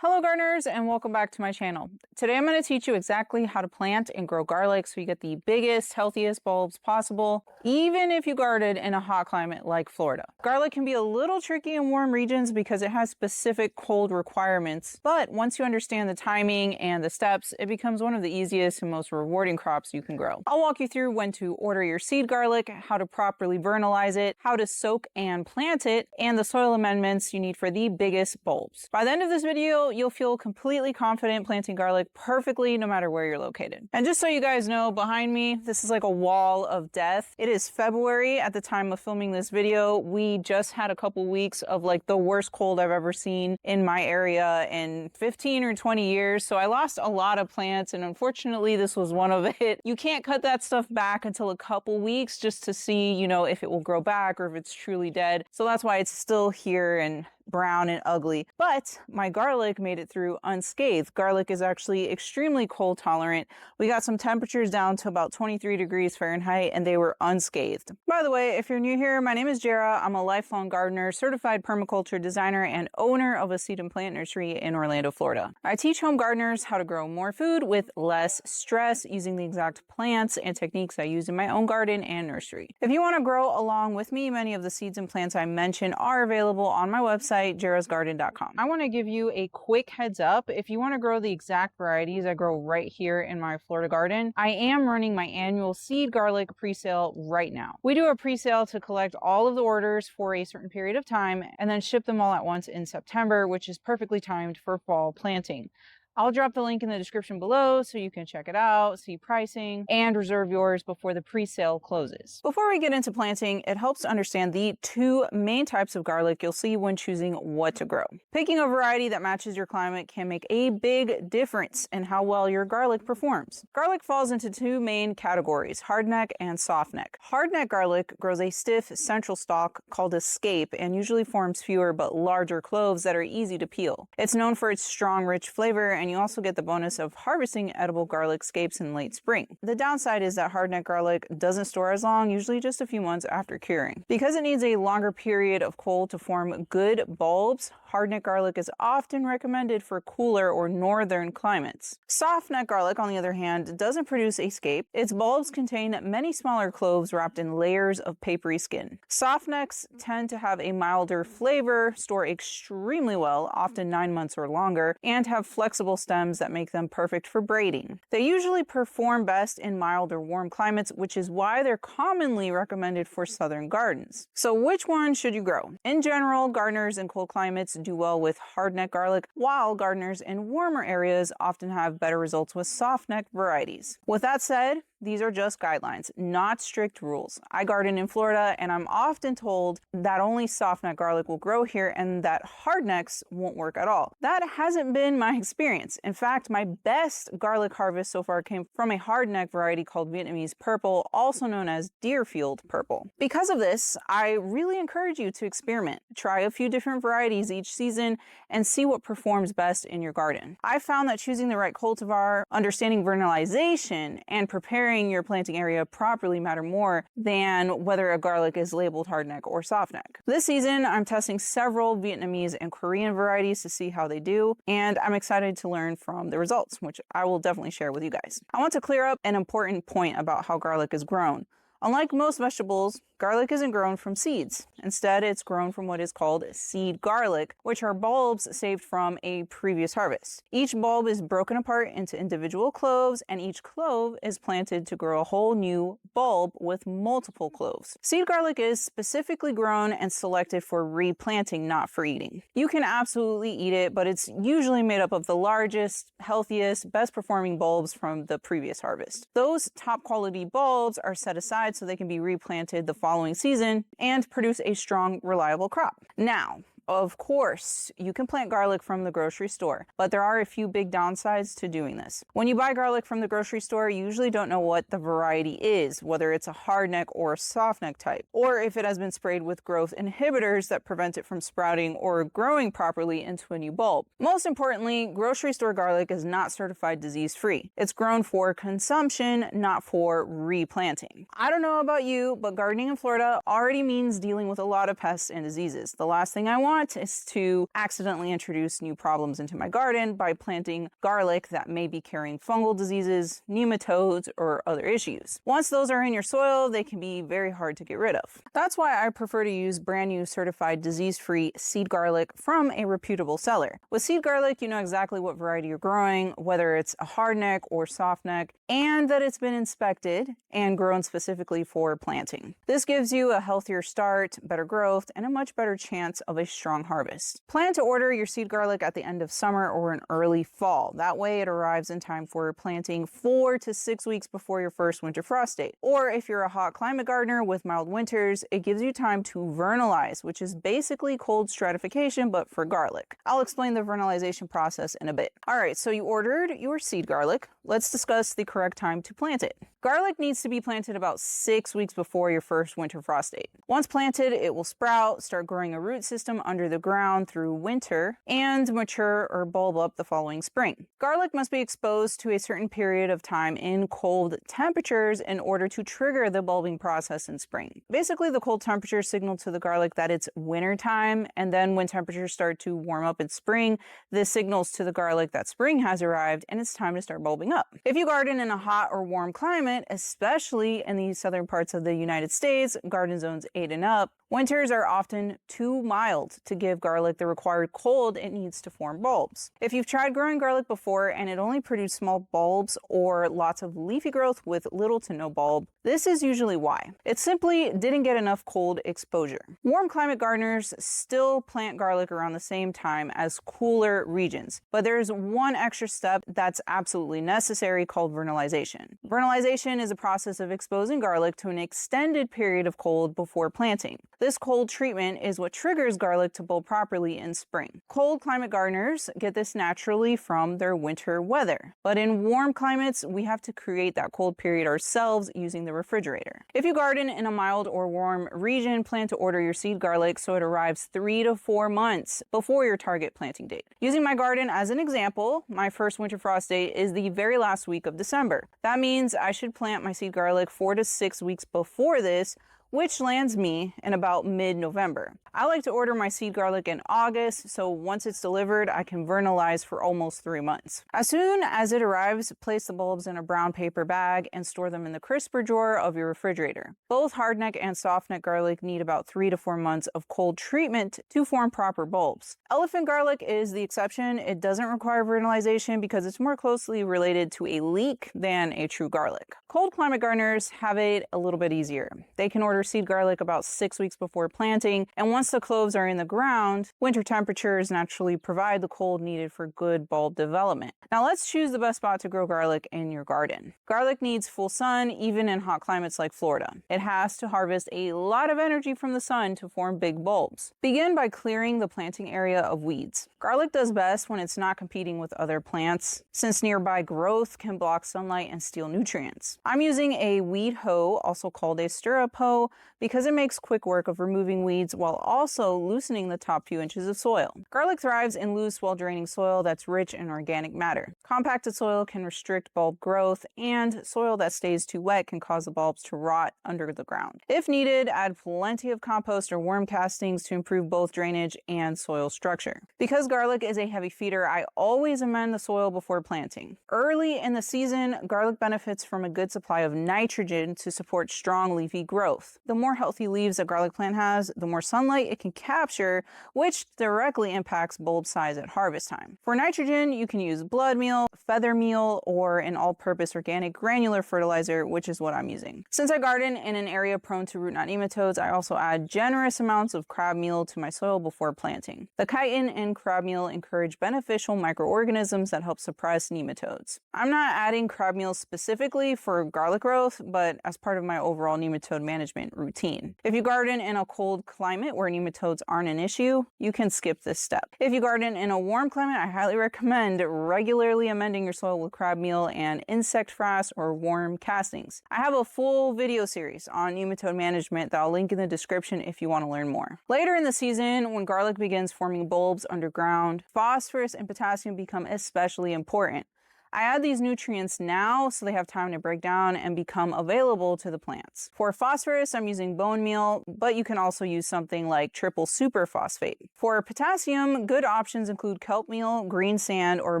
Hello gardeners and welcome back to my channel. Today I'm going to teach you exactly how to plant and grow garlic so you get the biggest, healthiest bulbs possible, even if you garden in a hot climate like Florida. Garlic can be a little tricky in warm regions because it has specific cold requirements, but once you understand the timing and the steps, it becomes one of the easiest and most rewarding crops you can grow. I'll walk you through when to order your seed garlic, how to properly vernalize it, how to soak and plant it, and the soil amendments you need for the biggest bulbs. By the end of this video, you'll feel completely confident planting garlic perfectly no matter where you're located. And just so you guys know, behind me, this is like a wall of death. It is February at the time of filming this video. We just had a couple weeks of like the worst cold I've ever seen in my area in 15 or 20 years. So I lost a lot of plants and unfortunately this was one of it. You can't cut that stuff back until a couple weeks just to see, if it will grow back or if it's truly dead. So that's why it's still here and brown and ugly, but my garlic made it through unscathed. Garlic is actually extremely cold tolerant. We got some temperatures down to about 23 degrees Fahrenheit and they were unscathed. By the way, if you're new here, my name is Jara. I'm a lifelong gardener, certified permaculture designer, and owner of a seed and plant nursery in Orlando, Florida. I teach home gardeners how to grow more food with less stress using the exact plants and techniques I use in my own garden and nursery. If you want to grow along with me, many of the seeds and plants I mentioned are available on my website, jarasgarden.com. I want to give you a quick heads up. If you want to grow the exact varieties I grow right here in my Florida garden, I am running my annual seed garlic pre-sale right now. We do a pre-sale to collect all of the orders for a certain period of time and then ship them all at once in September, which is perfectly timed for fall planting. I'll drop the link in the description below so you can check it out, see pricing, and reserve yours before the pre-sale closes. Before we get into planting, it helps to understand the two main types of garlic you'll see when choosing what to grow. Picking a variety that matches your climate can make a big difference in how well your garlic performs. Garlic falls into two main categories, hardneck and softneck. Hardneck garlic grows a stiff central stalk called a scape and usually forms fewer but larger cloves that are easy to peel. It's known for its strong, rich flavor, and you also get the bonus of harvesting edible garlic scapes in late spring. The downside is that hardneck garlic doesn't store as long, usually just a few months after curing. Because it needs a longer period of cold to form good bulbs, hardneck garlic is often recommended for cooler or northern climates. Softneck garlic, on the other hand, doesn't produce a scape. Its bulbs contain many smaller cloves wrapped in layers of papery skin. Softnecks tend to have a milder flavor, store extremely well, often 9 months or longer, and have flexible stems that make them perfect for braiding. They usually perform best in mild or warm climates, which is why they're commonly recommended for southern gardens. So which one should you grow? In general, gardeners in cold climates do well with hardneck garlic, while gardeners in warmer areas often have better results with softneck varieties. With that said, these are just guidelines, not strict rules. I garden in Florida and I'm often told that only softneck garlic will grow here and that hardnecks won't work at all. That hasn't been my experience. In fact, my best garlic harvest so far came from a hardneck variety called Vietnamese purple, also known as Deerfield purple. Because of this, I really encourage you to experiment. Try a few different varieties each season and see what performs best in your garden. I found that choosing the right cultivar, understanding vernalization, and preparing your planting area properly matter more than whether a garlic is labeled hardneck or softneck. This season, I'm testing several Vietnamese and Korean varieties to see how they do, and I'm excited to learn from the results, which I will definitely share with you guys. I want to clear up an important point about how garlic is grown. Unlike most vegetables, garlic isn't grown from seeds. Instead, it's grown from what is called seed garlic, which are bulbs saved from a previous harvest. Each bulb is broken apart into individual cloves, and each clove is planted to grow a whole new bulb with multiple cloves. Seed garlic is specifically grown and selected for replanting, not for eating. You can absolutely eat it, but it's usually made up of the largest, healthiest, best performing bulbs from the previous harvest. Those top quality bulbs are set aside so they can be replanted the following season and produce a strong, reliable crop. Now, of course, you can plant garlic from the grocery store, but there are a few big downsides to doing this. When you buy garlic from the grocery store, you usually don't know what the variety is, whether it's a hardneck or a softneck type, or if it has been sprayed with growth inhibitors that prevent it from sprouting or growing properly into a new bulb. Most importantly, grocery store garlic is not certified disease-free. It's grown for consumption, not for replanting. I don't know about you, but gardening in Florida already means dealing with a lot of pests and diseases. The last thing I want want is to accidentally introduce new problems into my garden by planting garlic that may be carrying fungal diseases, nematodes, or other issues. Once those are in your soil, they can be very hard to get rid of. That's why I prefer to use brand new certified disease-free seed garlic from a reputable seller. With seed garlic, you know exactly what variety you're growing, whether it's a hardneck or softneck, and that it's been inspected and grown specifically for planting. This gives you a healthier start, better growth, and a much better chance of a strong harvest. Plan to order your seed garlic at the end of summer or in early fall. That way it arrives in time for planting 4 to 6 weeks before your first winter frost date. Or if you're a hot climate gardener with mild winters, it gives you time to vernalize, which is basically cold stratification but for garlic. I'll explain the vernalization process in a bit. Alright, so you ordered your seed garlic. Let's discuss the correct time to plant it. Garlic needs to be planted about 6 weeks before your first winter frost date. Once planted, it will sprout, start growing a root system under the ground through winter, and mature or bulb up the following spring. Garlic must be exposed to a certain period of time in cold temperatures in order to trigger the bulbing process in spring. Basically, the cold temperatures signal to the garlic that it's winter time, and then when temperatures start to warm up in spring, this signals to the garlic that spring has arrived and it's time to start bulbing up. If you garden in a hot or warm climate, especially in the southern parts of the United States, garden zones 8 and up, winters are often too mild to give garlic the required cold it needs to form bulbs. If you've tried growing garlic before and it only produced small bulbs or lots of leafy growth with little to no bulb, this is usually why. It simply didn't get enough cold exposure. Warm climate gardeners still plant garlic around the same time as cooler regions, but there's one extra step that's absolutely necessary called vernalization. Vernalization is a process of exposing garlic to an extended period of cold before planting. This cold treatment is what triggers garlic to bulb properly in spring. Cold climate gardeners get this naturally from their winter weather, but in warm climates, we have to create that cold period ourselves using the refrigerator. If you garden in a mild or warm region, plan to order your seed garlic so it arrives 3 to 4 months before your target planting date. Using my garden as an example, my first winter frost date is the very last week of December. That means I should plant my seed garlic 4 to 6 weeks before this, which lands me in about mid-November. I like to order my seed garlic in August, so once it's delivered, I can vernalize for almost 3 months. As soon as it arrives, place the bulbs in a brown paper bag and store them in the crisper drawer of your refrigerator. Both hardneck and softneck garlic need about 3 to 4 months of cold treatment to form proper bulbs. Elephant garlic is the exception. It doesn't require vernalization because it's more closely related to a leek than a true garlic. Cold climate gardeners have it a little bit easier. They can order seed garlic about 6 weeks before planting, and once the cloves are in the ground, winter temperatures naturally provide the cold needed for good bulb development. Now let's choose the best spot to grow garlic in your garden. Garlic needs full sun, even in hot climates like Florida. It has to harvest a lot of energy from the sun to form big bulbs. Begin by clearing the planting area of weeds. Garlic does best when it's not competing with other plants, since nearby growth can block sunlight and steal nutrients. I'm using a weed hoe, also called a stirrup hoe, because it makes quick work of removing weeds while also loosening the top few inches of soil. Garlic thrives in loose, well-draining soil that's rich in organic matter. Compacted soil can restrict bulb growth, and soil that stays too wet can cause the bulbs to rot under the ground. If needed, add plenty of compost or worm castings to improve both drainage and soil structure. Because garlic is a heavy feeder, I always amend the soil before planting. Early in the season, garlic benefits from a good supply of nitrogen to support strong leafy growth. The more healthy leaves a garlic plant has, the more sunlight it can capture, which directly impacts bulb size at harvest time. For nitrogen, you can use blood meal, feather meal, or an all-purpose organic granular fertilizer, which is what I'm using. Since I garden in an area prone to root knot nematodes, I also add generous amounts of crab meal to my soil before planting. The chitin in crab meal encourage beneficial microorganisms that help suppress nematodes. I'm not adding crab meal specifically for garlic growth, but as part of my overall nematode management routine. If you garden in a cold climate where nematodes aren't an issue, you can skip this step. If you garden in a warm climate, I highly recommend regularly amending your soil with crab meal and insect frass or worm castings. I have a full video series on nematode management that I'll link in the description if you want to learn more. Later in the season, when garlic begins forming bulbs underground, phosphorus and potassium become especially important. I add these nutrients now so they have time to break down and become available to the plants. For phosphorus, I'm using bone meal, but you can also use something like triple superphosphate. For potassium, good options include kelp meal, green sand, or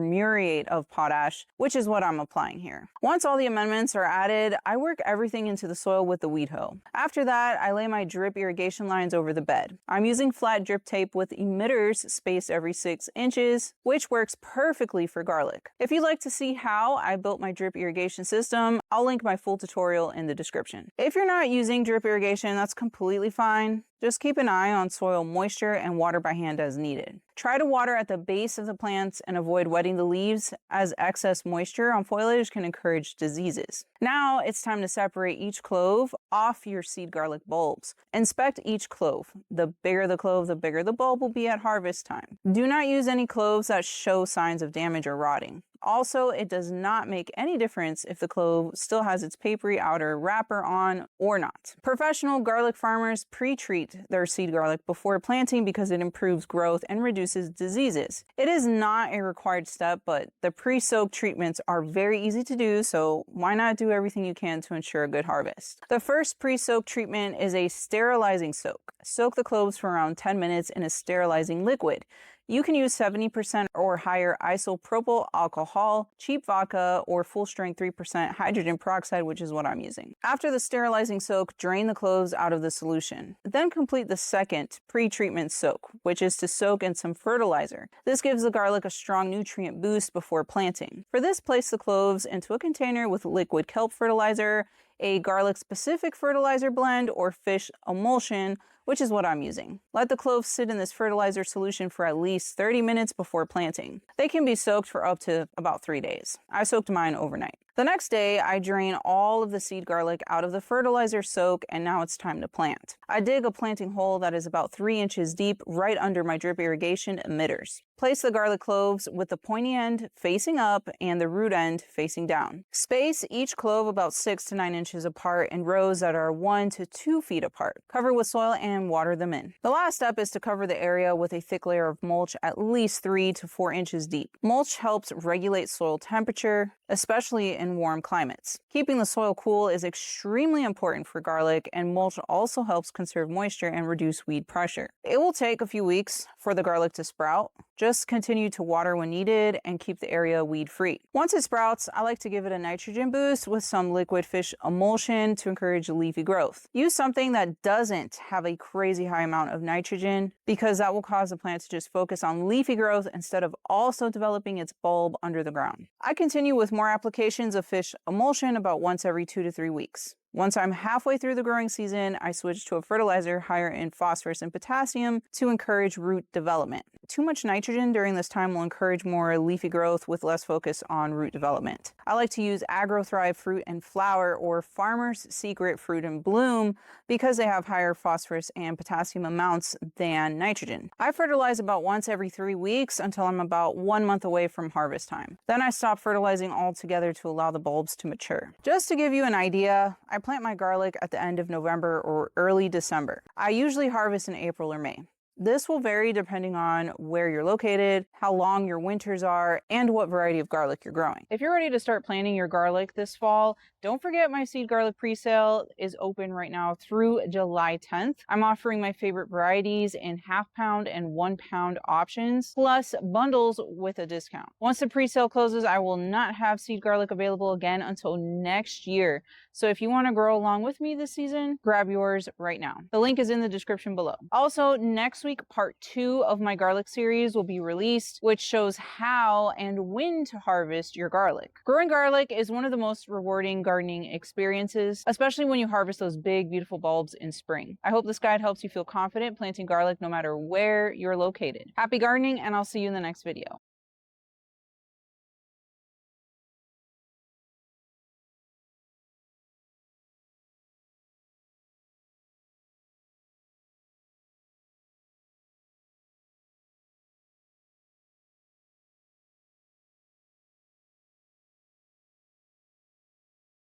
muriate of potash, which is what I'm applying here. Once all the amendments are added, I work everything into the soil with the weed hoe. After that, I lay my drip irrigation lines over the bed. I'm using flat drip tape with emitters spaced every 6 inches, which works perfectly for garlic. If you'd like to see how I built my drip irrigation system, I'll link my full tutorial in the description. If you're not using drip irrigation, that's completely fine. Just keep an eye on soil moisture and water by hand as needed. Try to water at the base of the plants and avoid wetting the leaves, as excess moisture on foliage can encourage diseases. Now it's time to separate each clove off your seed garlic bulbs. Inspect each clove. The bigger the clove, the bigger the bulb will be at harvest time. Do not use any cloves that show signs of damage or rotting. Also, it does not make any difference if the clove still has its papery outer wrapper on or not. Professional garlic farmers pre-treat their seed garlic before planting because it improves growth and reduces diseases. It is not a required step, but the pre-soak treatments are very easy to do, so why not do everything you can to ensure a good harvest? The first pre-soak treatment is a sterilizing soak. Soak the cloves for around 10 minutes in a sterilizing liquid. You can use 70% or higher isopropyl alcohol, cheap vodka, or full-strength 3% hydrogen peroxide, which is what I'm using. After the sterilizing soak, drain the cloves out of the solution. Then complete the second pre-treatment soak, which is to soak in some fertilizer. This gives the garlic a strong nutrient boost before planting. For this, place the cloves into a container with liquid kelp fertilizer, a garlic-specific fertilizer blend, or fish emulsion, which is what I'm using. Let the cloves sit in this fertilizer solution for at least 30 minutes before planting. They can be soaked for up to about 3 days. I soaked mine overnight. The next day, I drain all of the seed garlic out of the fertilizer soak, and now it's time to plant. I dig a planting hole that is about 3 inches deep right under my drip irrigation emitters. Place the garlic cloves with the pointy end facing up and the root end facing down. Space each clove about 6 to 9 inches apart in rows that are 1 to 2 feet apart. Cover with soil and water them in. The last step is to cover the area with a thick layer of mulch at least 3 to 4 inches deep. Mulch helps regulate soil temperature, especially in warm climates. Keeping the soil cool is extremely important for garlic, and mulch also helps conserve moisture and reduce weed pressure. It will take a few weeks for the garlic to sprout. Just continue to water when needed and keep the area weed-free. Once it sprouts, I like to give it a nitrogen boost with some liquid fish emulsion to encourage leafy growth. Use something that doesn't have a crazy high amount of nitrogen, because that will cause the plant to just focus on leafy growth instead of also developing its bulb under the ground. I continue with more applications of fish emulsion about once every 2 to 3 weeks. Once I'm halfway through the growing season, I switch to a fertilizer higher in phosphorus and potassium to encourage root development. Too much nitrogen during this time will encourage more leafy growth with less focus on root development. I like to use AgroThrive Fruit and Flower or Farmer's Secret Fruit and Bloom because they have higher phosphorus and potassium amounts than nitrogen. I fertilize about once every 3 weeks until I'm about 1 month away from harvest time. Then I stop fertilizing altogether to allow the bulbs to mature. Just to give you an idea, I plant my garlic at the end of November or early December. I usually harvest in April or May. This will vary depending on where you're located, how long your winters are, and what variety of garlic you're growing. If you're ready to start planting your garlic this fall, don't forget my seed garlic presale is open right now through July 10th. I'm offering my favorite varieties in half-pound and 1-pound options, plus bundles with a discount. Once the presale closes, I will not have seed garlic available again until next year. So if you want to grow along with me this season, grab yours right now. The link is in the description below. Also, next week, part 2 of my garlic series will be released, which shows how and when to harvest your garlic. Growing garlic is one of the most rewarding gardening experiences, especially when you harvest those big, beautiful bulbs in spring. I hope this guide helps you feel confident planting garlic no matter where you're located. Happy gardening, and I'll see you in the next video.